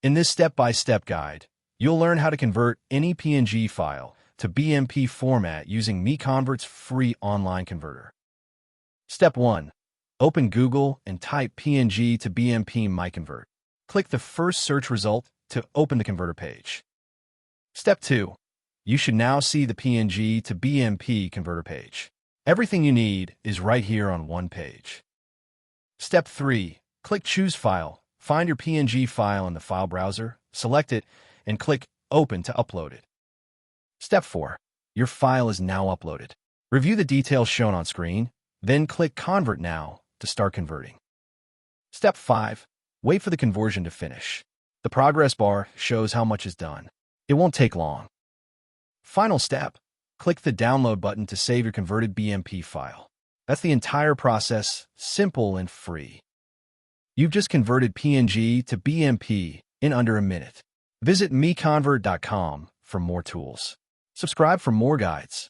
In this step-by-step guide, you'll learn how to convert any PNG file to BMP format using MiConvert's free online converter. Step 1. Open Google and type PNG to BMP MiConvert. Click the first search result to open the converter page. Step 2. You should now see the PNG to BMP converter page. Everything you need is right here on one page. Step 3. Click Choose File. Find your PNG file in the file browser, select it, and click Open to upload it. Step 4. Your file is now uploaded. Review the details shown on screen, then click Convert Now to start converting. Step 5. Wait for the conversion to finish. The progress bar shows how much is done. It won't take long. Final step. Click the Download button to save your converted BMP file. That's the entire process, simple and free. You've just converted PNG to BMP in under a minute. Visit MiConvert.com for more tools. Subscribe for more guides.